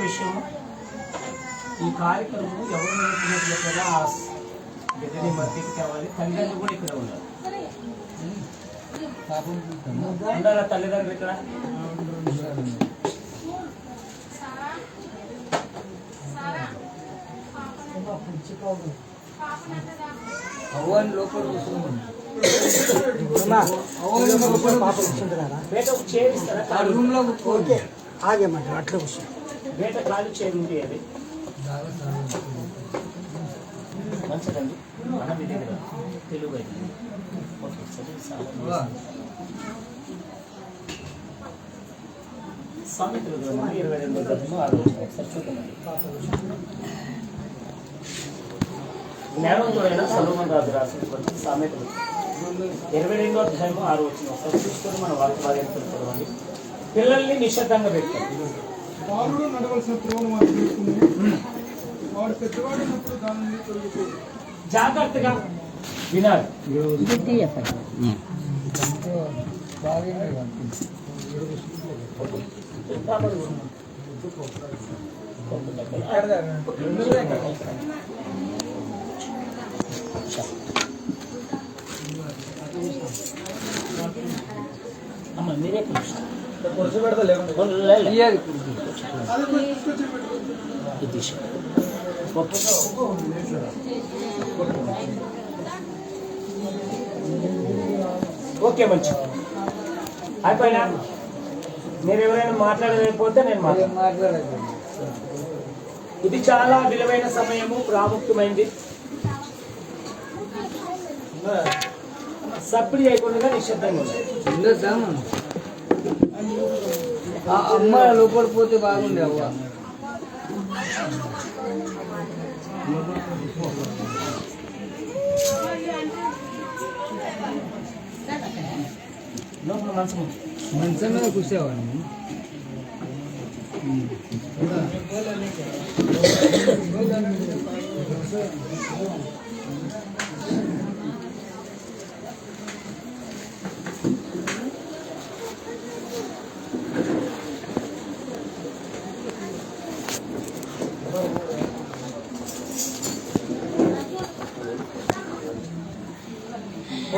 విషయం ఈ కార్యక్రమం ఎవరు నేర్పినట్లుగా ఆ బిడ్డని మట్టికి తేవాలి. తల్లిదండ్రులు కూడా ఇక్కడ ఉన్నారు. ఉండాలా తల్లిదండ్రులు ఇక్కడ? ఆగేమంటారు అట్లా కూర్చొని బయట ఖాళీ చేరి ఉంది. అది మంచిదండి. మన దగ్గర తెలుగు అయితే సామెతలు 22 జ్ఞానంలోనైనా సొలొమోను రాజు రాసినటువంటి సామెతలు 22వ అధ్యాయం 6వ వచనం ఒకసారి చూసుకొని మన వాక్య భాగాన్ని తెలుసుకోవాలి. పిల్లల్ని నిశ్శబ్దంగా పెట్టారు. బాలుడు నడవలసిన త్రోవను వాడు తీసుకుని వాడు పెద్దవాడినప్పుడు దాని నుండి తొలగిపోడు. జాగ్రత్తగా వినాలి. అమ్మ మీరే ఓకే మంచి అయిపోయినా. మీరు ఎవరైనా మాట్లాడలేకపోతే నేను మాట్లాడలేదు. ఇది చాలా విలువైన సమయము, ప్రాముఖ్యమైనది. సప్పిడి చేయకుండా నిశ్శబ్దంగా ఉంది. అమ్మ లోపల పోతే బాగుండే అవ్వ. మంచం మీద కూర్చోవాడిని.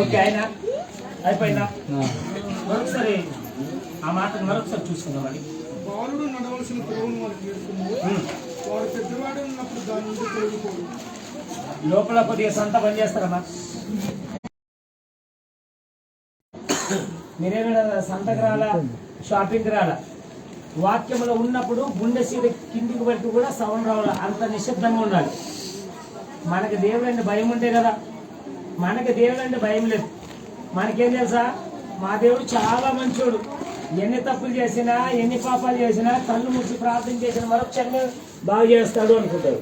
ఓకే అయినా అయిపోయిందా? మరొకసారి ఆ మాటను మరొకసారి చూసుకుందామండి. బాలుడు నడవలసిన త్రోవను వాడు తీసుకుని వాడు పెద్దవాడు ఉన్నప్పుడు దాని నుండి తొలగిపోడు. లోపల కొద్దిగా సొంత పని చేస్తారమ్మా. మీరేమైనా సంతకు రాలా, షాపింగ్కి రాలా. వాక్యంలో ఉన్నప్పుడు గుండె సీడ కిందికి పెట్టి కూడా సౌండ్ రావాలా, అంత నిశ్శబ్దంగా ఉండాలి. మనకి దేవుడు అంటే భయం ఉంటే కదా. మనకి దేవుడు అంటే భయం లేదు. మనకేం తెలుసా, మా దేవుడు చాలా మంచోడు. ఎన్ని తప్పులు చేసినా, ఎన్ని పాపాలు చేసినా, కళ్ళు మూసి ప్రార్థన చేసిన మరొక క్షణం బాగు చేస్తాడు అనుకుంటాడు.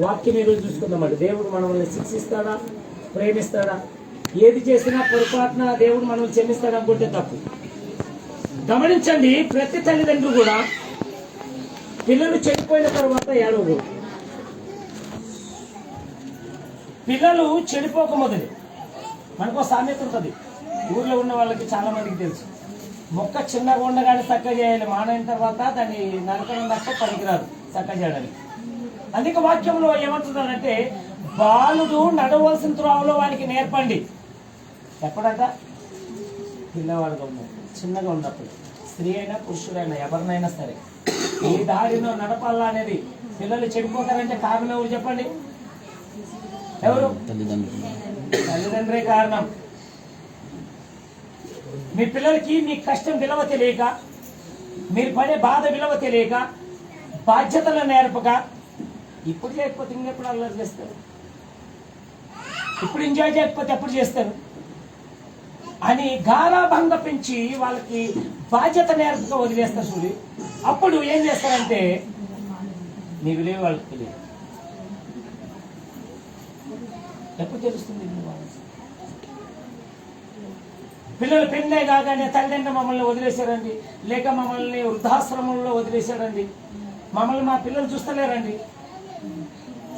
వాక్యం ఈరోజు చూసుకుందామండి. దేవుడు మనల్ని శిక్షిస్తాడా, ప్రేమిస్తాడా? ఏది చేసినా పొరపాటున దేవుడు మనల్ని క్షమిస్తాడు అనుకుంటే తప్పు. గమనించండి, ప్రతి తల్లిదండ్రులు కూడా పిల్లలు చెడిపోయిన తర్వాత ఏడవకూడదు. పిల్లలు చెడిపోక మొదలు మనకు సామెత ఉంటుంది. ఊర్లో ఉన్న వాళ్ళకి చాలా మందికి తెలుసు. మొక్క చిన్నగా ఉండగానే చక్కగా చేయాలి, మానైన తర్వాత దాన్ని నరకడం తప్ప పనికిరాదు చక్కగా చేయడానికి. అందుకే వాక్యంలో ఏమంటున్నాడంటే, బాలుడు నడవలసిన త్రోవలో వానికి నేర్పండి. ఎప్పుడంట? పిల్లవాడుగా ఉన్నప్పుడు, చిన్నగా ఉన్నప్పుడు. స్త్రీ అయినా పురుషుడైనా ఎవరినైనా సరే ఈ దారిలో నడపాలా అనేది. పిల్లలు చెడిపోతారంటే కారణం ఎవరు చెప్పండి? ఎవరు? తల్లిదండ్రులే కారణం. మీ పిల్లలకి మీ కష్టం విలువ తెలియక, మీరు పడే బాధ విలువ తెలియక, బాధ్యతలు నేర్పక, ఇప్పుడు చేయకపోతే ఇంకెప్పుడు అల్లరి చేస్తారు, ఇప్పుడు ఎంజాయ్ చేయకపోతే ఎప్పుడు చేస్తారు అని గారాభంగా పెంచి వాళ్ళకి బాధ్యత నేర్పక వదిలేస్తారు చూడు. అప్పుడు ఏం చేస్తారంటే నీ విలువ వాళ్ళకి తెలియదు. ఎప్పుడు తెలుస్తుంది? పిల్లలు పెళ్ళే కాగానే తల్లిదండ్రులు మమ్మల్ని వదిలేశారండి, లేక మమ్మల్ని వృద్ధాశ్రమంలో వదిలేశారండి, మమ్మల్ని మా పిల్లలు చూస్తలేరండి.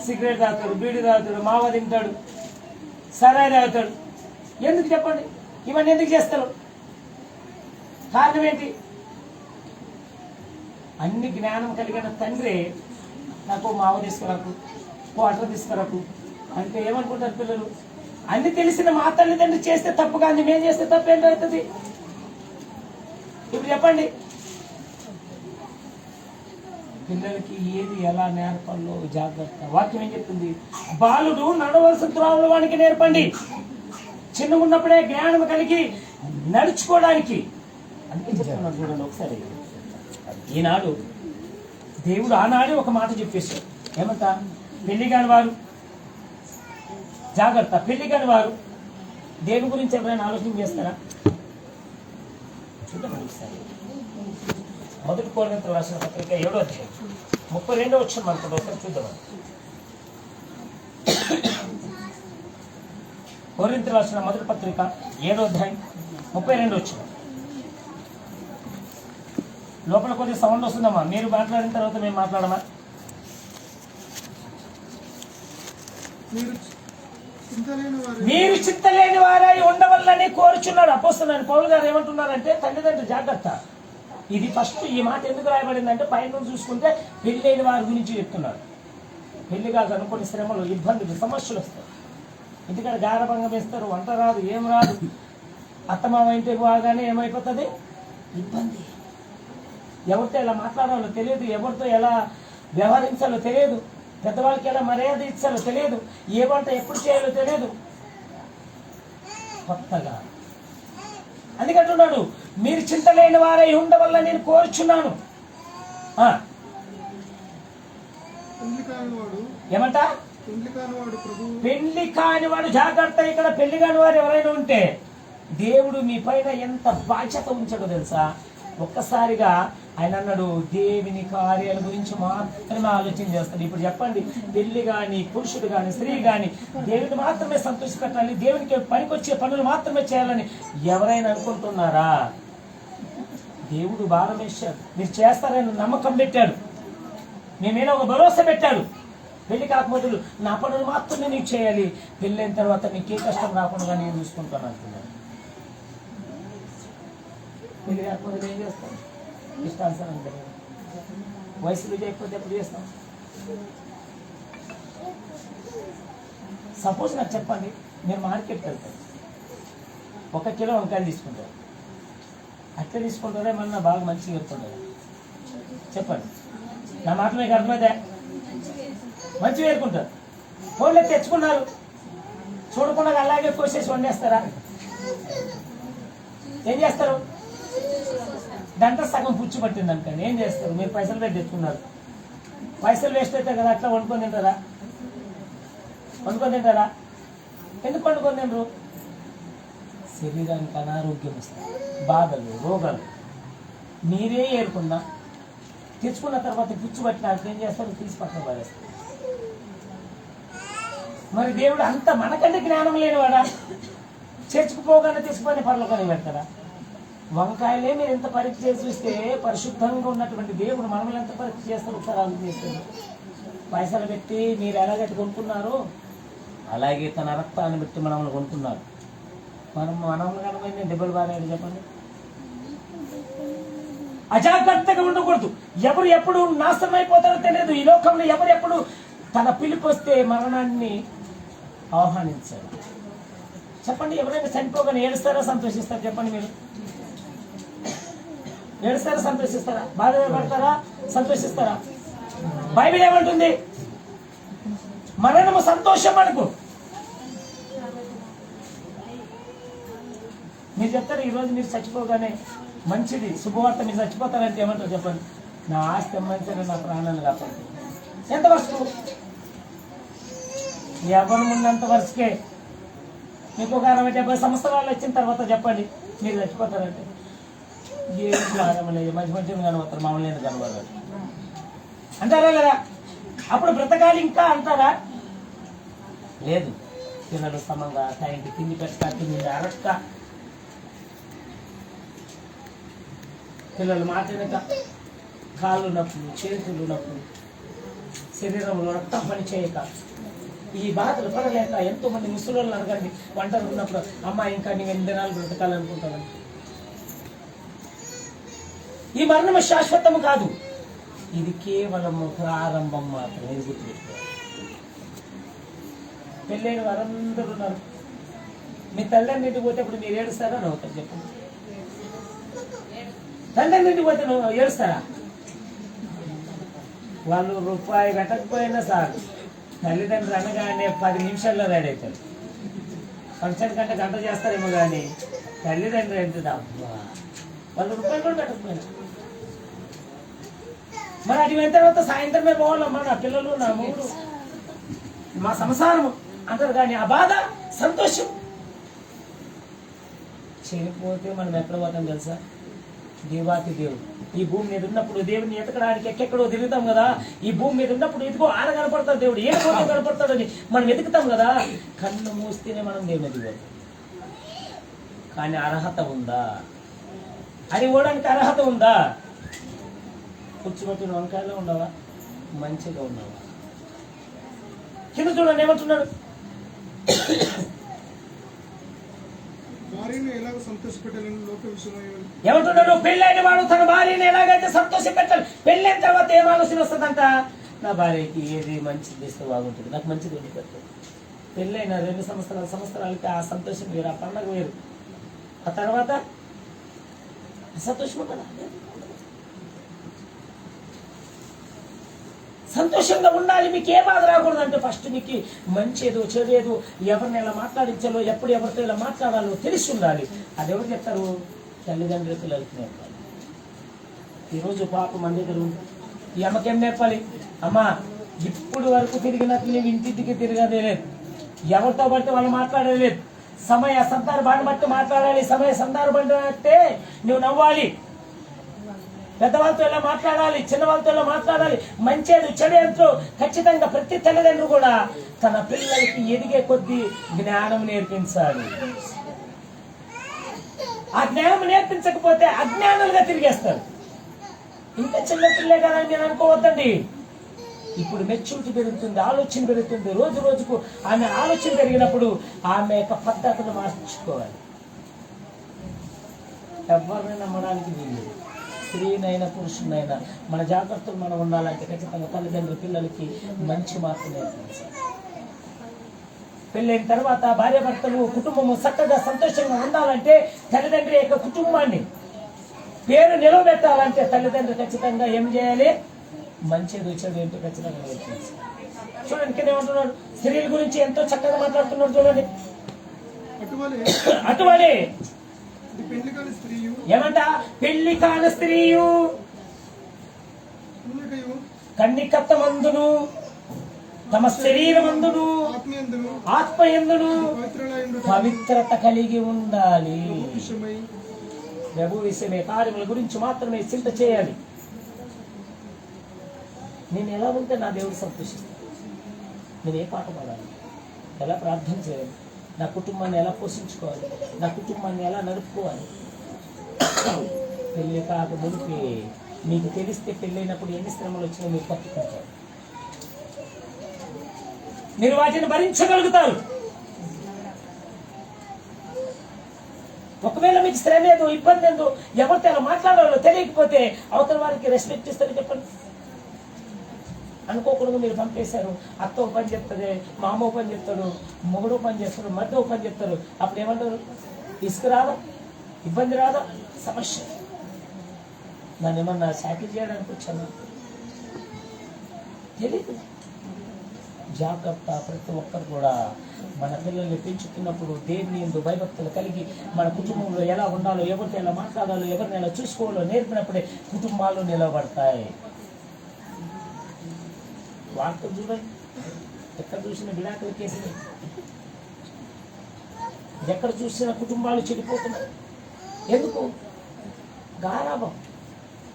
సిగరెట్ తాగుతాడు, బీడి తాగుతాడు, మావ తింటాడు, సరాయి తాగుతాడు. ఎందుకు చెప్పండి? ఇవన్నీ ఎందుకు చేస్తారు? కారణం ఏంటి? అన్ని జ్ఞానం కలిగిన తండ్రి నాకు మావ తీసుకురాకు క్వార్టర్ తీసుకురాకు అంటే ఏమనుకుంటారు పిల్లలు? అన్ని తెలిసిన మా తల్లిదండ్రులు చేస్తే తప్పు కానీ మేము చేస్తే తప్పు ఏంటవుతుంది? ఇప్పుడు చెప్పండి, పిల్లలకి ఏది ఎలా నేర్పాలో జాగ్రత్త. వాక్యం ఏం చెప్తుంది? బాలుడు నడవలసిన త్రోవలు వానికి నేర్పండి, చిన్నగా ఉన్నప్పుడే జ్ఞానం కలిగి నడుచుకోవడానికి. అందుకే చెప్తున్నాడు చూడండి ఒకసారి. ఈనాడు దేవుడు ఆనాడే ఒక మాట చెప్పేశాడు. ఏమంట? పెళ్లి కాని వారు జాగ్రత్త. పెళ్లి కాని వారు దేని గురించి ఎవరైనా ఆలోచన చేస్తారా? చూద్దాం ఒకసారి. మొదటి కొరింథీయులకు రాసిన పత్రిక 7వ అధ్యాయం 32వ వచనం మనకు ఒకసారి చూద్దాం. కొరింథీయులకు రాసిన మొదటి పత్రిక 7వ అధ్యాయం 32వ వచనం. లోపల కొద్దిగా సౌండ్ వస్తుందమ్మా. మీరు మాట్లాడిన తర్వాత మేము మాట్లాడమా? మీరు చింతలేని వారై ఉండవల్లని కోరుచున్నాడు అపోస్తలుడైన పౌలు గారు. ఏమంటున్నారంటే తల్లిదండ్రులు జాగ్రత్త. ఇది ఫస్ట్ ఈ మాట ఎందుకు రాయబడిందంటే పైన చూసుకుంటే పెళ్ళైన వారి గురించి చెప్తున్నారు. పెళ్లి కాదు అనుకునే శ్రమలు, ఇబ్బందులు, సమస్యలు వస్తాయి. ఎందుకంటే గారభంగం వేస్తారు, వంట రాదు, ఏం రాదు. అత్తమామ ఇంటికి బాగానే ఏమైపోతుంది? ఇబ్బంది. ఎవరితో ఎలా మాట్లాడాలో తెలియదు, ఎవరితో ఎలా వ్యవహరించాలో తెలియదు, పెద్దవాళ్ళకి ఎలా మర్యాద ఇచ్చాలో తెలియదు, ఏ వంట ఎప్పుడు చేయాలో తెలియదు. కొత్తగా అందుకంటున్నాడు మీరు చింతలేని వారై ఉండవల్ల నేను కోరుచున్నాను. ఏమంట? పెళ్లి కానివాడు జాగ్రత్త. ఇక్కడ పెళ్లి కాని వారు ఎవరైనా ఉంటే దేవుడు మీ పైన ఎంత బాధ్యత ఉంచాడో తెలుసా? ఒక్కసారిగా ఆయన అన్నాడు దేవుని కార్యాల గురించి మాత్రమే ఆలోచన చేస్తాడు. ఇప్పుడు చెప్పండి, పెళ్లి కానీ పురుషుడు కానీ స్త్రీ కానీ దేవుని మాత్రమే సంతోషపెట్టాలి, దేవునికి పనికొచ్చే పనులు మాత్రమే చేయాలని ఎవరైనా అనుకుంటున్నారా? దేవుడు భారం వేశాడు, మీరు చేస్తారని నమ్మకం పెట్టాడు, మేమేనా ఒక భరోసా పెట్టాడు. పెళ్లి కాకపోతే నా పనులు మాత్రమే నీకు చేయాలి, పెళ్ళైన తర్వాత నీకే కష్టం రాకుండా నేను చూసుకుంటాను అంటున్నాను. పెళ్లి కాకపోతే ఏం చేస్తాం? ఇష్టానుసారం వయసులో చేయకపోతే ఎప్పుడు చేస్తాం? సపోజ్ నాకు చెప్పండి, మీరు మార్కెట్కి వెళ్తారు, 1 కిలో వంకాయలు తీసుకుంటారు. అట్లా తీసుకుంటారా ఏమన్నా బాగా మంచిగా ఏరుకుంటారా? చెప్పండి, నా మాట మీకు అర్థమైతే మంచిగా ఏరుకుంటారు. ఫోన్లో తెచ్చుకున్నారు, చూడకుండా అలాగే కోసేసి వండేస్తారా? ఏం చేస్తారు? గంట సగం పుచ్చి పట్టింది అనుకోండి, ఏం చేస్తారు? మీరు పైసలు పెట్టి తెచ్చుకున్నారు, పైసలు వేస్ట్ అవుతాయి కదా, అట్లా వండుకొని తింటారా? వండుకొని తింటారా? ఎందుకు వండుకొని తినరు? శరీరానికి అనారోగ్యం వస్తుంది, బాధలు, రోగాలు. మీరే ఏరుకున్నా తెచ్చుకున్న తర్వాత పుచ్చి పట్టిన ఏం చేస్తారు? తీసి పక్కన పడేస్తారు. మరి దేవుడు అంత మనకంటే జ్ఞానం లేనివాడా? చర్చకుపోగానే తీసుకుపోయి పర్లోకానికి పెడతారా? వంకాయలే మీరు ఎంత పరీక్ష చేసి చూస్తే పరిశుద్ధంగా ఉన్నటువంటి దేవుడు మనల్ని ఎంత పరీక్ష చేస్తారు ఒకసారి ఆలోచిస్తారు. పైసలు పెట్టి మీరు ఎలాగైతే కొనుక్కున్నారో అలాగే తన రక్తాన్ని పెట్టి మనల్ని కొనుక్కున్నారు. మనల్ని కనబడింది దెబ్బలు బాగానే చెప్పండి. అజాగ్రత్తగా ఉండకూడదు. ఎవరు ఎప్పుడు నాశనం అయిపోతారో తెలియదు. ఈ లోకంలో ఎవరు ఎప్పుడు తన పిలుపు వస్తే మరణాన్ని ఆహ్వానించారు. చెప్పండి, ఎవరైనా చనిపోగానే ఏడుస్తారా సంతోషిస్తారా? చెప్పండి, మీరు ఏడుస్తారా సంతోషిస్తారా? బాధపడతారా సంతోషిస్తారా? బైబిల్ ఏమంటుంది? మరణము సంతోషం అనుకో. మీరు చెప్తారు ఈరోజు మీరు చచ్చిపోగానే మంచిది శుభవార్త, మీరు చచ్చిపోతారంటే ఏమంటారు చెప్పండి? నా ఆస్తి అమ్మంటే నా ప్రాణాలు కాపాడు. ఎంత వరకు? ఎవరు ఉన్నంత వరకే. మీకు ఒక 60-70 సంవత్సరాలు వచ్చిన తర్వాత చెప్పండి మీరు చచ్చిపోతారంటే ఏం లేదు, మంచి మంచిగా కనబడతారు, మామూలు కనబడారు అంటారా లేదా? అప్పుడు బ్రతకాలి ఇంకా అంటారా? లేదు. పిల్లలు సమంగా టైంకి తిండి పెట్టక, తిండి అరక్క, పిల్లలు మాట్లాడక, కాళ్ళు నొప్పులు, చేతులు నొప్పులు, శరీరంలో రక్తం పని చేయక, ఈ బాధలు పడలేక ఎంతో మంది ముసలోళ్ళు అడగండి వంటలు ఉన్నప్పుడు, అమ్మ ఇంకా నేను 8 దినాలు బ్రతకాలనుకుంటాను. ఈ మరణము శాశ్వతము కాదు. ఇది కేవలం ప్రారంభం మాత్రమే. ఇది గుర్తుపెట్టుకోవాలి. పెళ్ళైన వారందరూ ఉన్నారు. మీ తల్లిదండ్రులు ఇంటికి పోతే ఇప్పుడు మీరు ఏడుస్తారా నవ్వుతారు? చెప్పండి. తల్లిదండ్రులు ఇంటికి పోతే నువ్వు ఏడుస్తారా? వాళ్ళు రూపాయి పెట్టకపోయినా సార్ తల్లిదండ్రులు అనగానే 10 నిమిషాల్లో రెడీ అవుతారు. ఫంక్షన్ కంటే గంట చేస్తారేమో కానీ తల్లిదండ్రులు ఎంత అబ్బా వాళ్ళు రూపాయలు కూడా పెట్టకపోయినా. మరి అది అయిన తర్వాత సాయంత్రమే పోవాలమ్మా, నా పిల్లలు నా మూడు మా సంసారం అంటారు. కానీ ఆ బాధ సంతోషం చనిపోతే మనం ఎక్కడ పోతాం తెలుసా? దేవాతి దేవుడు ఈ భూమి మీద ఉన్నప్పుడు దేవుడిని ఎతకడానికి ఎక్కడెక్కడో తిరుగుతాం కదా. ఈ భూమి మీద ఉన్నప్పుడు ఇదిగో ఆడ కనపడతాడు దేవుడు, ఏ పోతే కనపడతాడని మనం వెతుకుతాం కదా. కన్ను మూస్తేనే మనం దేవుని ఎదిగాం. కానీ అర్హత ఉందా? అది ఇవ్వడానికి అర్హత ఉందా? కూర్చోబెట్టిన వంకాయలో ఉండవా? మంచిగా ఉన్నావా? కింద చూడండి ఏమంటున్నాడు? భార్యను ఎలాగ సంతోషపెట్టాలని లోక విషయమై ఏమంటున్నాడు? పెళ్ళైన వాడు తన భార్యని ఎలాగైతే సంతోష పెట్టాలి. పెళ్ళైన తర్వాత ఏం ఆలోచన వస్తుందంట? నా భార్యకి ఏది మంచిది ఇస్తే బాగుంటుంది, నాకు మంచిది వండి పెట్టాలి. పెళ్ళైన 2 సంవత్సరాలకి ఆ సంతోషం వేరు, ఆ పండుగ వేరు. ఆ తర్వాత సంతోషం కదా. సంతోషంగా ఉండాలి. మీకు ఏ బాధ రాకూడదు అంటే ఫస్ట్ మీకు మంచిదో చెడేదో ఎవరిని ఎలా మాట్లాడించాలో ఎప్పుడు ఎవరితో ఎలా మాట్లాడాలో తెలిసి ఉండాలి. అది ఎవరు చెప్తారు? తల్లిదండ్రులు పిల్లలకి నేర్పాలి. ఈరోజు పాప మన దగ్గర ఉంది. ఈ అమ్మకేం నేర్పాలి? అమ్మా ఇప్పుడు వరకు తిరిగినట్టు నువ్వు ఇంటింటికి తిరగదే లేదు, ఎవరితో పడితే వాళ్ళు మాట్లాడేది లేదు. సమయ సందర్భాన్ని బట్టి మాట్లాడాలి. సమయ సందర్భాన్ని బట్టే నువ్వు నవ్వాలి. పెద్దవాళ్ళతో ఎలా మాట్లాడాలి, చిన్నవాళ్ళతో ఎలా మాట్లాడాలి, మంచిది చెడు ఖచ్చితంగా ప్రతి తల్లిదండ్రులు కూడా తన పిల్లలకి ఎదిగే కొద్దీ జ్ఞానం నేర్పించాలి. ఆ జ్ఞానం నేర్పించకపోతే అజ్ఞానులుగా తిరిగేస్తారు. ఇంకా చిన్న పిల్లే కదా అని నేను అనుకోవద్దండి. ఇప్పుడు మెచ్యూరిటీ పెరుగుతుంది, ఆలోచన పెరుగుతుంది. రోజు రోజుకు ఆమె ఆలోచన పెరిగినప్పుడు ఆమె యొక్క పద్ధతులు మార్చుకోవాలి. ఎవరిని నమ్మడానికి వీలు, స్త్రీనైనా పురుషునైనా మన జాగ్రత్తలు మనం ఉండాలంటే ఖచ్చితంగా తల్లిదండ్రులు పిల్లలకి మంచి మార్పు నేర్పించాలి. పెళ్ళైన తర్వాత భార్యాభర్తలు కుటుంబము చక్కగా సంతోషంగా ఉండాలంటే తల్లిదండ్రుల యొక్క కుటుంబాన్ని పేరు నిలబెట్టాలంటే తల్లిదండ్రులు ఖచ్చితంగా ఏం చేయాలి? మంచిది చెడు ఏంటో ఖచ్చితంగా నేర్పించాలి. చూడండి కింద ఏమంటున్నాడు? స్త్రీల గురించి ఎంతో చక్కగా మాట్లాడుతున్నాడు. చూడండి అటువలే ఏమంట? పెళ్లి కాని స్త్రీయు కన్నికత్తమందును తమ శరీరమందును ఆత్మయందును పవిత్రత కలిగి ఉండాలి. ప్రభు విషయమే కార్యముల గురించి మాత్రమే చింత చేయాలి. నేను ఎలా ఉంటే నా దేవుడు సంతోషిస్తాను. నేను ఏ పాట పాడాలి, ఎలా ప్రార్థన చేయాలి, నా కుటుంబాన్ని ఎలా పోషించుకోవాలి, నా కుటుంబాన్ని ఎలా నడుపుకోవాలి. పెళ్ళి కాక మునిపి మీకు తెలిస్తే పెళ్ళైనప్పుడు ఎన్ని శ్రమలు వచ్చినా మీరు తప్పుకుంటారు. మీరు వాటిని భరించగలుగుతారు. ఒకవేళ మీకు శ్రమ ఏదో ఇబ్బంది ఏదో ఎవరితో ఎలా మాట్లాడాలో తెలియకపోతే అవతల వారికి రెస్పెక్ట్ ఇస్తారు. చెప్పండి. అనుకోకుండా మీరు పంపేశారు. అత్త ఒక పని చెప్తుంది, మామ పని చెప్తాడు, మొగుడు పని చేస్తాడు, మధ్య ఒక పని చెప్తారు. అప్పుడు ఏమంటారు? ఇసుక రాదా, ఇబ్బంది రాదా, సమస్య. నన్ను ఏమన్నా సాకిల్ చేయడానికి వచ్చాను తెలియదు. జాగ్రత్త. ప్రతి ఒక్కరు కూడా మన పిల్లల్ని పెంచుతున్నప్పుడు దేవుని యందు భయభక్తులు కలిగి మన కుటుంబంలో ఎలా ఉండాలో, ఎవరితో ఎలా మాట్లాడాలో, ఎవరిని ఎలా చూసుకోవాలో నేర్పినప్పుడే కుటుంబాలు నిలబడతాయి. వార్తలు చూడండి, ఎక్కడ చూసిన విడాకుల కేసులు, ఎక్కడ చూసిన కుటుంబాలు చెడిపోతున్నాయి. ఎందుకు? గారాబం.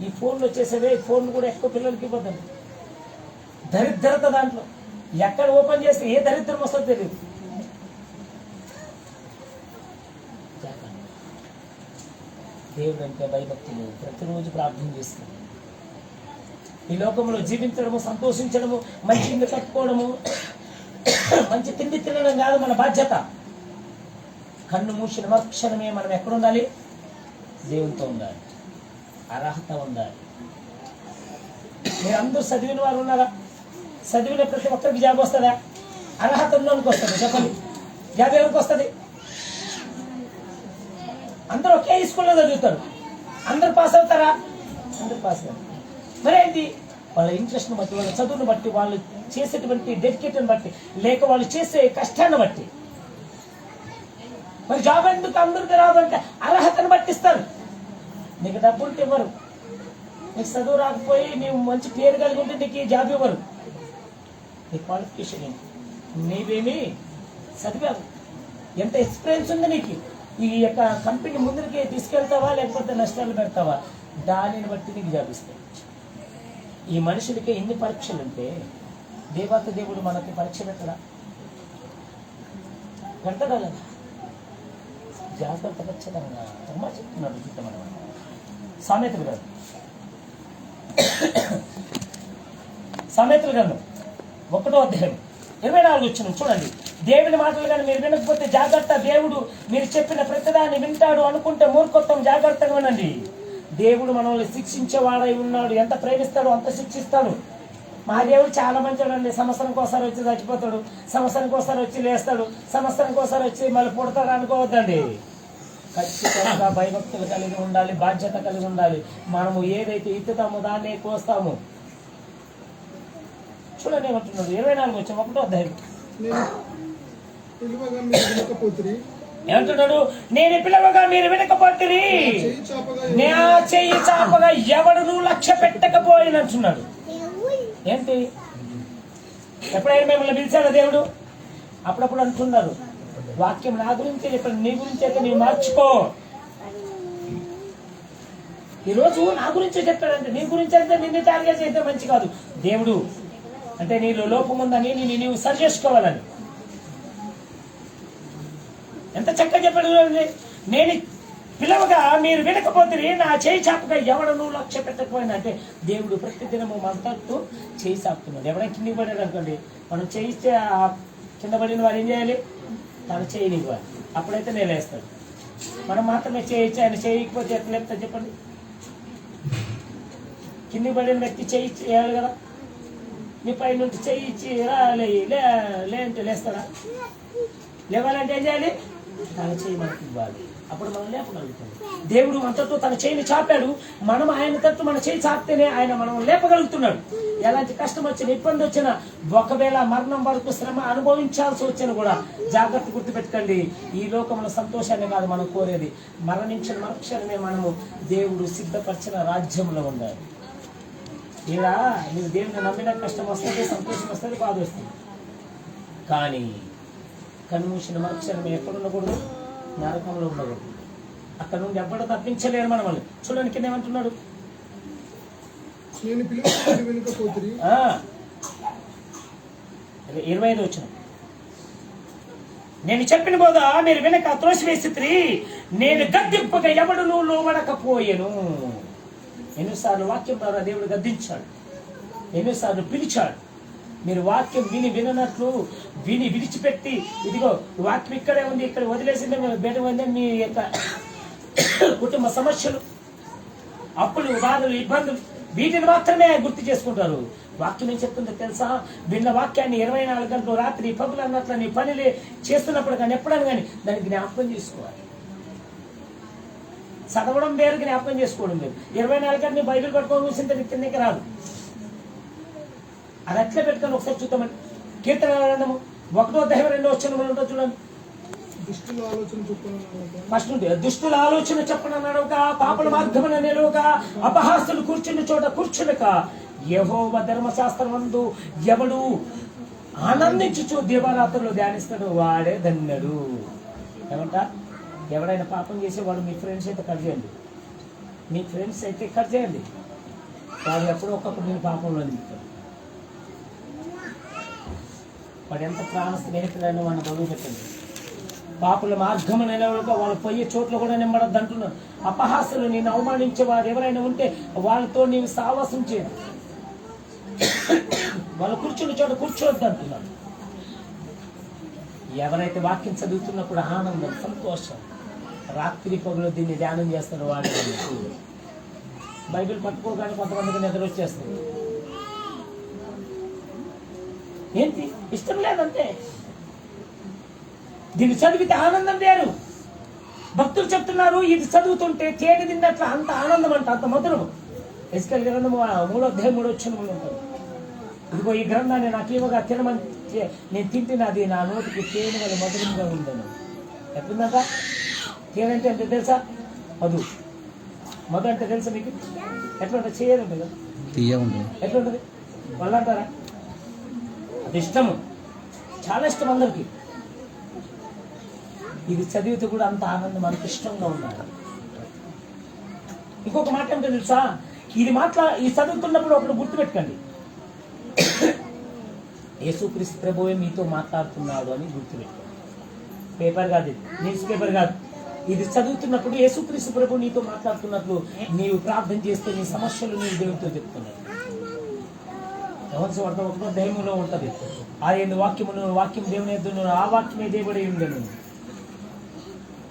ఈ ఫోన్లు వచ్చేసేవే, ఈ ఫోన్లు కూడా ఎక్కువ పిల్లలకి ఇవ్వద్దండి. దరిద్రత దాంట్లో ఎక్కడ ఓపెన్ చేస్తే ఏ దరిద్రం వస్తుందో తెలియదు. దేవుడు అంటే భయభక్తులు ప్రతిరోజు ప్రార్థన చేస్తున్నాం. ఈ లోకంలో జీవించడము, సంతోషించడము, మంచి ఇల్లు కట్టుకోవడము, మంచి తిండి తినడం కాదు మన బాధ్యత. కన్ను మూసిన మరుక్షణమే మనం ఎక్కడుండాలి? దేవునితో ఉండాలి, అర్హత ఉండాలి. మీరు అందరూ చదివిన వారు ఉన్నారా? చదివిన ప్రతి ఒక్కరికి జాబ్ వస్తుందా? అర్హత ఉన్నోనికి వస్తుంది. చెప్పండి, జాబ్ ఎవరికి వస్తుంది? అందరూ ఒకే స్కూల్లో చదువుతారు, అందరు పాస్ అవుతారా? అందరు పాస్ అవుతారు. మరేంటి? వాళ్ళ ఇంట్రెస్ట్ని బట్టి, వాళ్ళ చదువుని బట్టి, వాళ్ళు చేసేటువంటి డెడికేషన్ బట్టి, లేక వాళ్ళు చేసే కష్టాన్ని బట్టి. మరి జాబ్ ఎందుకు అందరికి రాదు అంటే అర్హతను బట్టి ఇస్తారు. నీకు డబ్బు ఉంటే ఇవ్వరు, నీకు చదువు రాకపోయి నీవు మంచి పేరు కలిగి ఉంటే నీకు జాబ్ ఇవ్వరు. నీ క్వాలిఫికేషన్ ఏంటి? నీవేమి చదివావు, ఎంత ఎక్స్పీరియన్స్ ఉంది నీకు, ఈ యొక్క కంపెనీ ముందుకి తీసుకెళ్తావా లేకపోతే నష్టాలు పెడతావా, దానిని బట్టి నీకు జాబ్ ఇస్తాయి. ఈ మనుషులకి ఎన్ని పరీక్షలు ఉంటే దేవత దేవుడు మనకి పరీక్ష పెట్టడా? పెడతాడా లేదా? జాగ్రత్త ఖచ్చితంగా అమ్మ చెప్తున్నాడు. చూద్దామన్నమాట సామెతలు గారు, సామెతలు గారు 1వ అధ్యాయం 24 వచ్చిన చూడండి. దేవుని మాటలు కానీ మీరు వినకపోతే జాగ్రత్త, దేవుడు మీరు చెప్పిన ప్రతిదాన్ని వింటాడు అనుకుంటే మూర్ఖత్వం. జాగ్రత్తగా వినండి. దేవుడు మనల్ని శిక్షించేవాడై ఉన్నాడు. ఎంత ప్రేమిస్తాడో అంత శిక్షిస్తాడు. మా దేవుడు చాలా మంచివాడు అండి. సంవత్సరానికి ఒకసారి వచ్చి చచ్చిపోతాడు, సంవత్సరానికి ఒకసారి వచ్చి లేస్తాడు, సంవత్సరానికి ఒకసారి వచ్చి మళ్ళీ పుడతాడు అనుకోవద్దండి. ఖచ్చితంగా భయభక్తులు కలిగి ఉండాలి, బాధ్యత కలిగి ఉండాలి. మనము ఏదైతే ఇత్తుతామో దాన్ని కోస్తాము. చూడండి ఏమంటున్నాడు 24 వచ్చి 1వ అధ్యాయం ఏమంటున్నాడు? నేను పిలవగా మీరు వినకపోతిరి, నా చెయ్యి చాపగా ఎవడును లక్ష్య పెట్టకపోయినంటున్నాడు. ఏంటి? ఎప్పుడైనా మిమ్మల్ని పిలిచాడు దేవుడు? అప్పుడప్పుడు అంటున్నారు వాక్యం నా గురించి చెప్పండి, నీ గురించి అయితే నీవు మార్చుకో. ఈరోజు నా గురించే చెప్పాడంటే, నీ గురించి అంటే నిన్ను టార్గెట్ చేస్తే మంచి కాదు. దేవుడు అంటే నీలో లోపం ఉందని నీవు సరి చేసుకోవాలని ఎంత చక్కగా చెప్పాడు. నేను పిలవగా మీరు వినకపోతే నా చేయి చాపగా ఎవడను లక్ష్య పెట్టకపోయినా అంటే దేవుడు ప్రతిదినము మనతో చేయి చాపుతున్నాడు. ఎవరైనా కిందికి పడాడు అనుకోండి, మనం చేయిస్తే కింద పడిన వారు ఏం చేయాలి? తను చేయనివ్వాలి, అప్పుడైతే నేను వేస్తాడు. మనం మాత్రమే చేయొచ్చు, ఆయన చేయకపోతే ఎట్లా లేపుతా చెప్పండి? కిందికి పడిన వ్యక్తి చేయి చేయాలి కదా. నీ పై నుంచి చేయించి లే అంటే లేస్తాడా? లేవాలంటే ఏం చేయాలి? తన చేయి మనకి ఇవ్వాలి, అప్పుడు మనం లేపగలుగుతాం. దేవుడు మనతో తన చేయిని చాపాడు, మనం ఆయన తట్టు మన చేయి చాపితేనే ఆయన మనం లేపగలుగుతున్నాడు. ఎలాంటి కష్టం వచ్చినా, ఇబ్బంది వచ్చినా, ఒకవేళ మరణం వరకు శ్రమ అనుభవించాల్సి వచ్చినా కూడా జాగ్రత్త గుర్తుపెట్టుకోండి, ఈ లోకంలో సంతోషాన్ని కాదు మనం కోరేది, మరణించిన మరుక్షణమే మనము దేవుడు సిద్ధపరిచిన రాజ్యంలో ఉండాలి. ఇలా మీరు దేవుని నమ్మిన కష్టం వస్తుంది, సంతోషం వస్తుంది, బాధ వస్తుంది. కానీ కన్మూసిన మరుక్షణం ఎక్కడ ఉండకూడదు? నరకంలో ఉండకూడదు. అక్కడ నుండి ఎవ్వడూ తప్పించలేరు మనల్ని. చూడండి కింద ఏమంటున్నాడు? 25 వచ్చిన నేను చెప్పిన బోధ మీరు వెనక త్రోసివేసి నేను గద్దింపగా ఎవడును లోబడకపోయెను. ఎన్నిసార్లు వాక్యం ద్వారా దేవుడు గద్దించాడు, ఎన్నిసార్లు పిలిచాడు. మీరు వాక్యం విననట్లు విడిచిపెట్టి, ఇదిగో వాక్యం ఇక్కడే ఉంది, ఇక్కడ వదిలేసిందే బయట ఉంది, మీ యొక్క కుటుంబ సమస్యలు, అప్పులు, బాధలు, ఇబ్బందులు, వీటిని మాత్రమే గుర్తు చేసుకుంటారు. వాక్యం ఏం చెప్తుందో తెలుసా? విన్న వాక్యాన్ని 24 గంటలు రాత్రి పగులు అన్నట్లు నీ పనిలే చేస్తున్నప్పుడు కానీ ఎప్పుడైనా కానీ దాన్ని జ్ఞాపకం చేసుకోవాలి. చదవడం వేరు, జ్ఞాపకం చేసుకోవడం వేరు. 24 గంటలు బైబిల్ పట్టుకొని కూర్చుంటే నీకు కిందకి రాదు. అది అట్లే పెట్టుకొని ఒకసారి చూద్దామని. కీర్తన 1వ అధ్యాయం 2వ వచనం ఉంటుంది చూడండి. ఫస్ట్ నుండి దుష్టుల ఆలోచన చెప్పనక, పాపల మార్గమున నిలువక, అపహాసులు కూర్చున్న చోట కూర్చునక, యెహోవా ధర్మశాస్త్రమందు ఎవడు ఆనందించుచు దీవారాత్రులు ధ్యానిస్తాడు వాడే ధన్యుడు. ఏమంట? ఎవడైనా పాపం చేసేవాడు మీ ఫ్రెండ్స్ అయితే కట్ చేయండి, మీ ఫ్రెండ్స్ అయితే కట్ చేయండి. వాడు ఎప్పుడో ఒకప్పుడు నేను పాపంలో నిలుపుతాడు. వాడు ఎంత ప్రాణ స్నేహితుడైనా వాడిని గొడవ పెట్టండి. పాపుల మార్గము నిలవక వాళ్ళు పోయే చోట్ల కూడా నింబడద్దు అంటున్నాడు. అపహాసులు నేను అవమానించే వారు ఎవరైనా ఉంటే వాళ్ళతో నీవు సావాసం చేయదు, వాళ్ళు కూర్చున్న చోట కూర్చోవద్దు అంటున్నాడు. ఎవరైతే వాక్యం చదువుతున్నప్పుడు ఆనందం, సంతోషం, రాత్రి పగులు దీన్ని ధ్యానం చేస్తారు. వాడు బైబిల్ పట్టుకోగానే కొంతమందికి నిద్ర వచ్చేస్తుంది. ఏంటి ఇష్టం లేదంటే. దీన్ని చదివితే ఆనందం వేరు. భక్తులు చెప్తున్నారు ఇది చదువుతుంటే తేనె తిన్నట్లు అంత ఆనందం అంట, అంత మధురం. ఎస్కేల్ గ్రంథం 3వ అధ్యాయం 3వ వచనంలో ఉంటుంది. ఇదిగో ఈ గ్రంథాన్ని నాకు ఇవ్వగా తినమని నేను తింటున్నది నా నోటికి తేనె వల్ల మధురంగా ఉందని. ఎట్లుందంట? తేనె అంటే ఎంత తెలుసా? మధు. మధు అంటే తెలుసా మీకు? ఎట్లుంటుంది? చేయదు ఉంటుంది కదా, ఎట్లుంటుంది వాళ్ళు అంటారా? అది ఇష్టము, చాలా ఇష్టం అందరికి. ఇది చదివితే కూడా అంత ఆనందం, అంత ఇష్టంగా ఉండాలి. ఇంకొక మాట ఏంటో తెలుసా? ఇది చదువుతున్నప్పుడు ఒకటి గుర్తుపెట్టుకోండి, యేసుక్రీస్తు ప్రభువే మీతో మాట్లాడుతున్నాడు అని గుర్తుపెట్టుకోండి. పేపర్ కాదు, ఇది న్యూస్ పేపర్ కాదు. ఇది చదువుతున్నప్పుడు యేసుక్రీస్తు ప్రభు నీతో మాట్లాడుతున్నట్లు నీవు ప్రార్థన చేస్తే నీ సమస్యలు నీవు దేవుడితో చెప్తున్నావు. ఎవరి వార్త 1వ అధ్యాయంలో ఉంటుంది. ఆయన వాక్యం దేవుని ఎద్దును, ఆ వాక్యమే దేవుడే ఉండను.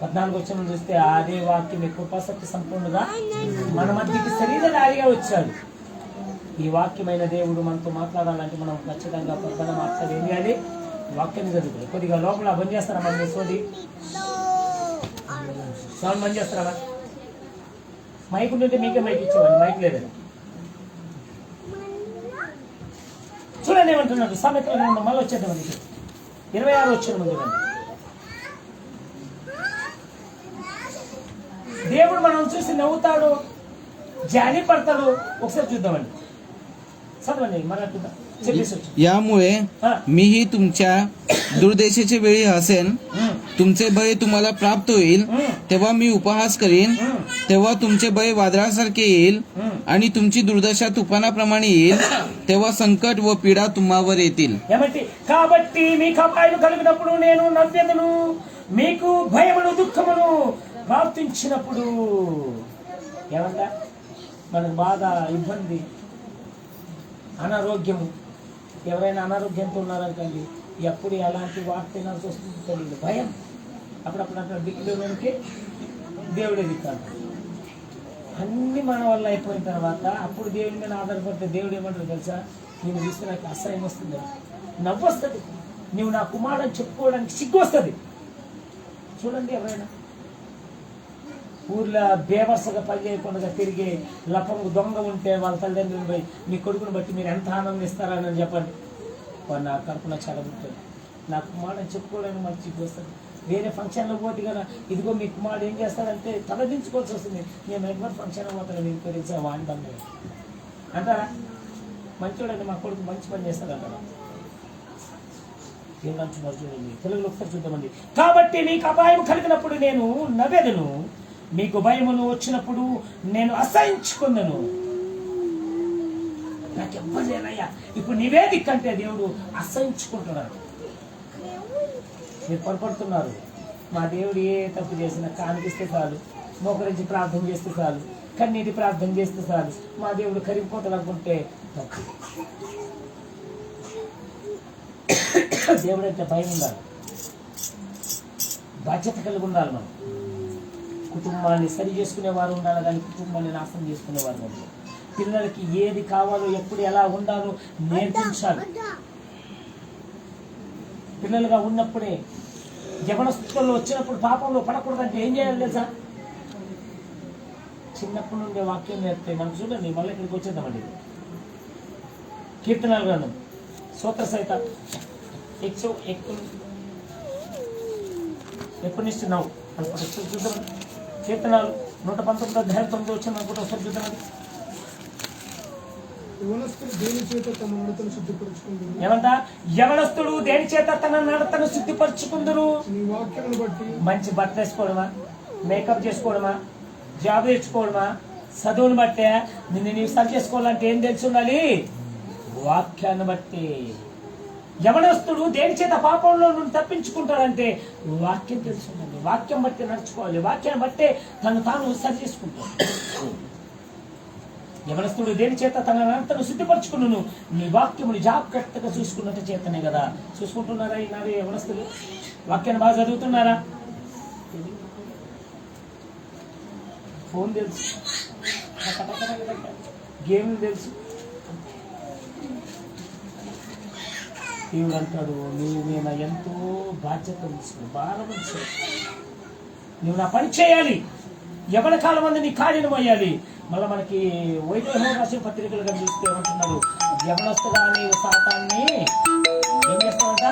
14వ వచనం చూస్తే అదే వాక్యం కృపాసక్తి సంపూర్ణంగా మన మధ్యకి శరీరధారిగా వచ్చాడు. ఈ వాక్యమైన దేవుడు మనతో మాట్లాడాలంటే మనం ఖచ్చితంగా ప్రధాన మాట్లాడి ఏం చేయాలి? వాక్యాన్ని చదువుకోవాలి. కొద్దిగా లోపల బంద్ చేస్తారా మన సోది సౌండ్ బంద్ చేస్తారా? మైక్ ఉంటే మీకే మైక్ ఇచ్చేవాడి, మైక్ లేదని. చూడండి ఏమంటున్నాడు సామెతల గ్రంథం, మళ్ళీ వచ్చేద్దాం 26వ వచనం చూడండి. దేవుడు మనం చూసి నవ్వుతాడు, జాలి పడతాడు. ఒకసారి చూద్దామండి, చదవండి मराठीत. यामुळे मीही तुमच्या दुर्दशेच्या वेळी हसेन, तुमचे भय तुम्हाला प्राप्त होईल. तेव्हा मी उपहास करीन, तेव्हा तुमचे भय वादळासारखे येईल आणि तुमची दुर्दशा तुफानाप्रमाणे येईल. तेव्हा संकट व पीडा तुम्हावर येतील. కాబట్టి మీకు అపాయం కలిగినప్పుడు నేను నవ్వెదను, మీకు భయమును దుఃఖమును ప్రాప్తించినప్పుడు. ఏమంటా? మనకు బాధ, ఇబ్బంది, అనారోగ్యము. ఎవరైనా అనారోగ్యంతో ఉన్నారనుకోండి, ఎప్పుడు ఎలాంటి వార్త తినాల్సి వస్తుంది తెలియదు, భయం. అప్పుడప్పుడు అక్కడ దిక్కులోనికి దేవుడే దిక్కాడు. అన్ని మన వల్ల అయిపోయిన తర్వాత అప్పుడు దేవుడి మీద ఆధారపడితే దేవుడు ఏమంటారు తెలుసా? నేను చూస్తే నాకు అసహ్యం వస్తుంది, నవ్వు వస్తుంది, నువ్వు నా కుమారుడు చెప్పుకోవడానికి సిగ్గు వస్తుంది. చూడండి, ఎవరైనా ఊర్లో బేవర్సగా పని చేయకుండా తిరిగి లపంగు దొంగ ఉంటే వాళ్ళ తల్లిదండ్రులు పోయి మీ కొడుకుని బట్టి మీరు ఎంత ఆనందిస్తారని చెప్పండి. వాడు నా కడుపున చాలా గుర్తుంది, నా కుమారుడు చెప్పుకోవడానికి మంచిగా వస్తుంది. వేరే ఫంక్షన్లో పోటీ కదా, ఇదిగో మీ కుమారుడు ఏం చేస్తాడంటే తలదించుకోవాల్సి వస్తుంది. నేను ఎవరి ఫంక్షన్లో పోతాను, నేను తెలిసా వాడి బంధు అంటారా? మంచోడండి, మా కొడుకు మంచి పని చేస్తాడంటారా? ఏమంటున్నారు చూడండి, తెలుగులో ఒకసారి చూద్దామండి. కాబట్టి మీకు అపాయం కలిగినప్పుడు నేను నవ్వెదను, మీకు భయమును వచ్చినప్పుడు నేను అసహించుకుందను. నాకు ఎవ్వరు లేనయ్యా. ఇప్పుడు నీవే దిక్కంటే దేవుడు అసహించుకుంటున్నాడు. మీరు పొరపడుతున్నారు. మా దేవుడు ఏ తప్పు చేసినా కానిపిస్తే చాలు, మోకరించి ప్రార్థన చేస్తే చాలు, కన్నీటి ప్రార్థన చేస్తే చాలు, మా దేవుడు కరిగిపోతాడనుకుంటే తప్పు. దేవుడు అంటే భయం ఉండాలి, బాధ్యత కలిగి ఉండాలి. మనం కుటుంబాన్ని సరి చేసుకునేవారు ఉండాలి, కానీ కుటుంబాన్ని నాశనం చేసుకునేవారు ఉండాలి. పిల్లలకి ఏది కావాలో ఎప్పుడు ఎలా ఉండాలో నేర్పించాలి. పిల్లలుగా ఉన్నప్పుడే యవనస్తుల్లో వచ్చినప్పుడు పాపంలో పడకూడదంటే ఏం చేయాలి తెలుసా? చిన్నప్పటి నుండే వాక్యం నేర్పితే మనకు చూడండి. మళ్ళీ ఇక్కడికి వచ్చేద్దామండి. కీర్తనల గ్రంథం స్తోత్ర సహిత 119 చూద్దాం. కీర్తనలు 119 అధ్యాయం 9 వచ్చిన అనుకుంటే ఒకసారి చూద్దామండి. ఏమంట? యవనస్తుడు దేని చేత తన నడతను శుద్ధిపరచుకుందరు? మంచి బట్టలు వేసుకోవడమా, మేకప్ చేసుకోవడమా, జాబ్ తెచ్చుకోవడమా, చదువుని బట్టే నిన్ను నీవు సరి చేసుకోవాలంటే ఏం తెలిసి ఉండాలి? వాక్యాన్ని బట్టి. యవనస్తుడు దేని చేత పాపంలో నుండి తప్పించుకుంటాడంటే వాక్యం తెలుసుకుంటుంది. వాక్యం బట్టి నడుచుకోవాలి, వాక్యాన్ని బట్టే తను తాను సరి చేసుకుంటాడు. యవనస్తుడు దేని చేత తన నడతను శుద్ధిపరచుకున్నాను? నీ వాక్యముని జాగ్రత్తగా చూసుకున్నట్టు చేతనే కదా. చూసుకుంటున్నారా ఈనాడు యవనస్తులు? వాక్యాన్ని బాగా చదువుతున్నారా? ఫోన్ తెలుసు, గేమ్లు తెలుసు, దేవుడు అంటాడు, నువ్వు నేను ఎంతో బాధ్యత తీసుకుని భారం ఉంచు, నువ్వు నా పని చేయాలి, ఎవరి కాలం మంది నీ కార్యం అయ్యాలి. మళ్ళీ మనకి వైద్య రాసిన పత్రికలుగా చూస్తే ఏమంటున్నాడు, యవనస్తుడా నీవు సాతాన్ని ఏం చేస్తావంట,